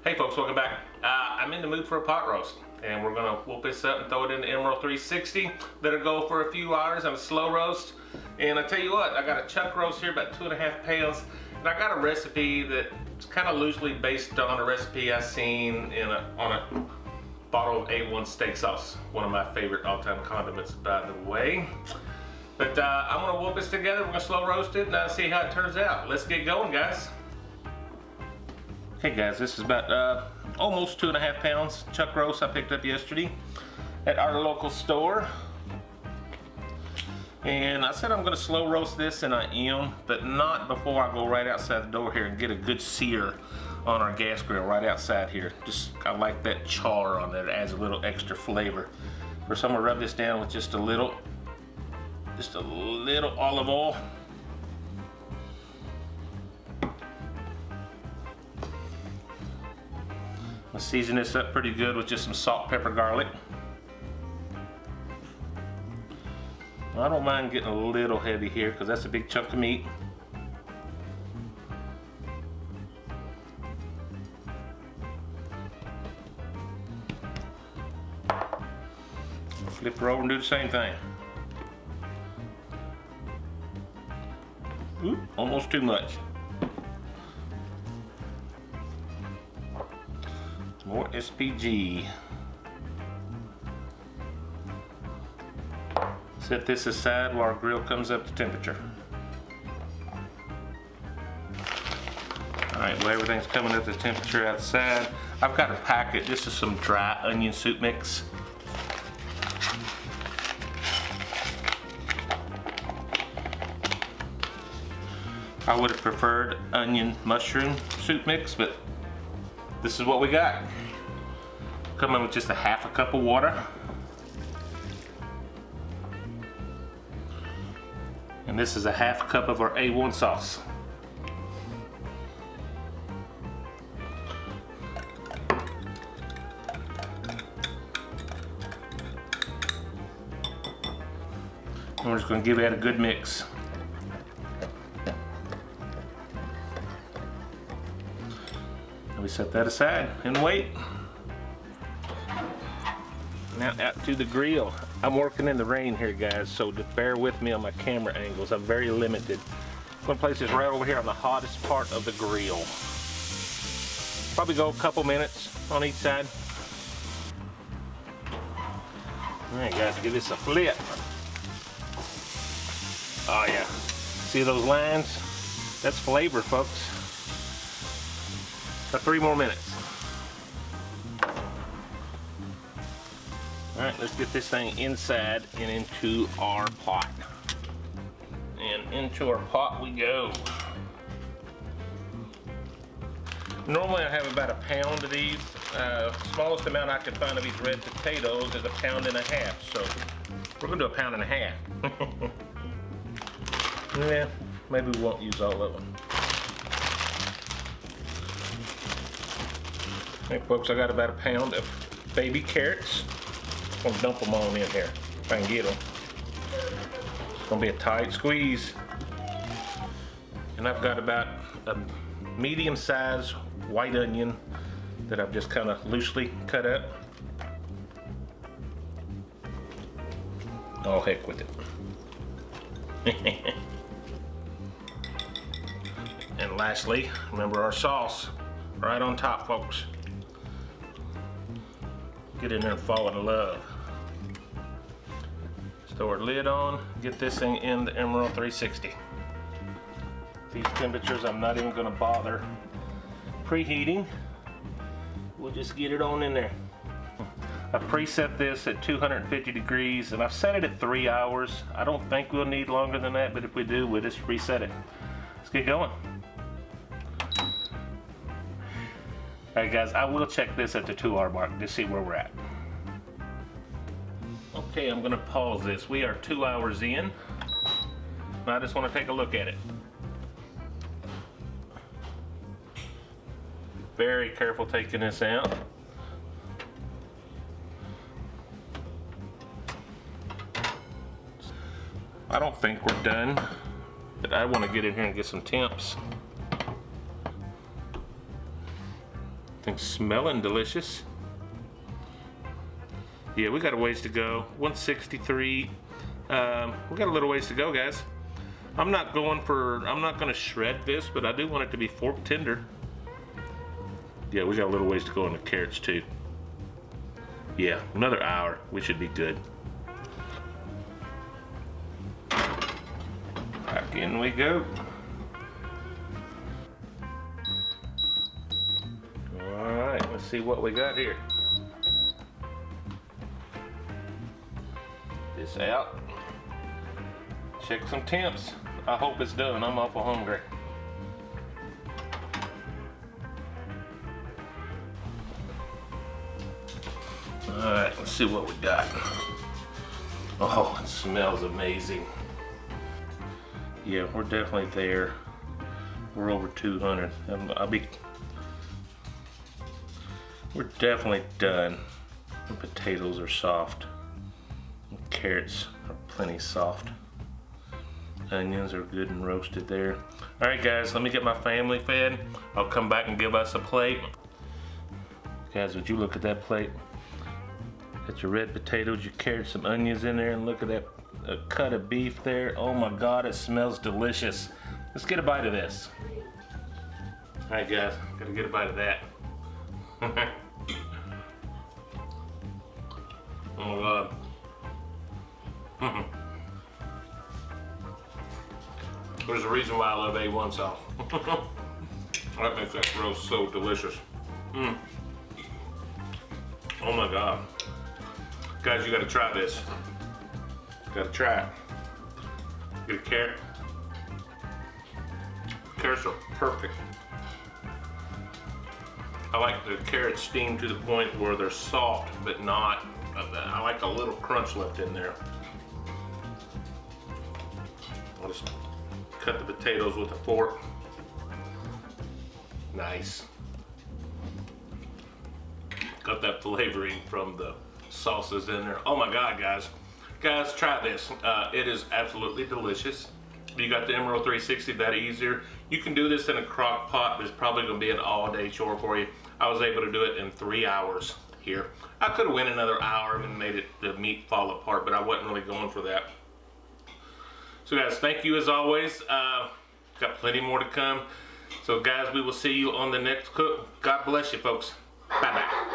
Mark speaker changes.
Speaker 1: Hey folks, welcome back. I'm in the mood for a pot roast, and we're gonna whoop this up and throw it in the Emeril 360. Let it go for a few hours on a slow roast. And I tell you what, I got a chuck roast here, about 2.5 pounds, and I got a recipe that's kind of loosely based on a recipe I seen on a bottle of A1 steak sauce, one of my favorite all-time condiments, by the way. But I'm gonna whoop this together. We're gonna slow roast it and see how it turns out. Let's get going, guys. Okay guys, this is about almost 2.5 pounds chuck roast I picked up yesterday at our local store. And I said I'm gonna slow roast this, and I am, but not before I go right outside the door here and get a good sear on our gas grill right outside here. I like that char on there. It adds a little extra flavor. First, I'm gonna rub this down with just a little olive oil. I'll season this up pretty good with just some salt, pepper, garlic. I don't mind getting a little heavy here because that's a big chunk of meat. Flip her over and do the same thing. Ooh, almost too much. More SPG. Set this aside while our grill comes up to temperature. Alright, well, everything's coming up to temperature outside. I've got a packet. This is some dry onion soup mix. I would have preferred onion mushroom soup mix, but this is what we got. Come in with just a half a cup of water. And this is a half cup of our A1 sauce. And we're just going to give that a good mix. And we set that aside and wait. Now out to the grill. I'm working in the rain here, guys, so just bear with me on my camera angles. I'm very limited. I'm gonna place this right over here on the hottest part of the grill. Probably go a couple minutes on each side. All right, guys, give this a flip. Oh yeah, see those lines? That's flavor, folks. About 3 more minutes. Alright, let's get this thing inside and into our pot. And into our pot we go. Normally I have about 1 pound of these. Smallest amount I can find of these red potatoes is 1.5 pounds. So we're going to do 1.5 pounds. Yeah, maybe we won't use all of them. Hey folks, I got about 1 pound of baby carrots. I'm gonna dump them on in here if I can get them. It's gonna be a tight squeeze. And I've got about a medium-sized white onion that I've just kind of loosely cut up. Oh, heck with it. And lastly, remember our sauce right on top, folks. Get in there and fall in love. Throw our lid on, get this thing in the Emeril 360. These temperatures I'm not even going to bother preheating. We'll just get it on in there. I preset this at 250 degrees and I've set it at 3 hours. I don't think we'll need longer than that, but if we do, we'll just reset it. Let's get going. Alright guys, I will check this at the 2-hour mark to see where we're at. Okay, I'm going to pause this. We are 2 hours in. I just want to take a look at it. Very careful taking this out. I don't think we're done, but I want to get in here and get some temps. I think smelling delicious. Yeah, we got a ways to go. 163. We got a little ways to go, guys. I'm not gonna shred this, but I do want it to be fork tender. Yeah, we got a little ways to go on the carrots too. Yeah, another hour, we should be good. Back in we go. All right, let's see what we got here. This out. Check some temps. I hope it's done. I'm awful hungry. Alright, let's see what we got. Oh, it smells amazing. Yeah, we're definitely there. We're over 200. We're definitely done. The potatoes are soft. The carrots are plenty soft. Onions are good and roasted there. All right, guys, let me get my family fed. I'll come back and give us a plate. Guys, would you look at that plate? Got your red potatoes, your carrots, some onions in there, and look at that cut of beef there. Oh my God, it smells delicious. Let's get a bite of this. All right, guys, gotta get a bite of that. Oh God. There's a reason why I love A1 sauce. That makes that roast so delicious. Oh my God. Guys, you gotta try this. Gotta try it. Get a carrot. Carrots are perfect. I like the carrots steamed to the point where they're soft, but not, I like a little crunch left in there. I'll just cut the potatoes with a fork. Nice. Got that flavoring from the sauces in there. Oh my God, guys. Guys, try this. It is absolutely delicious. You got the Emeril 360, that easier. You can do this in a crock pot, but it's probably gonna be an all-day chore for you. I was able to do it in 3 hours here. I could have went another hour and made the meat fall apart, but I wasn't really going for that. So guys, thank you as always. Got plenty more to come. So guys, we will see you on the next cook. God bless you, folks. Bye-bye.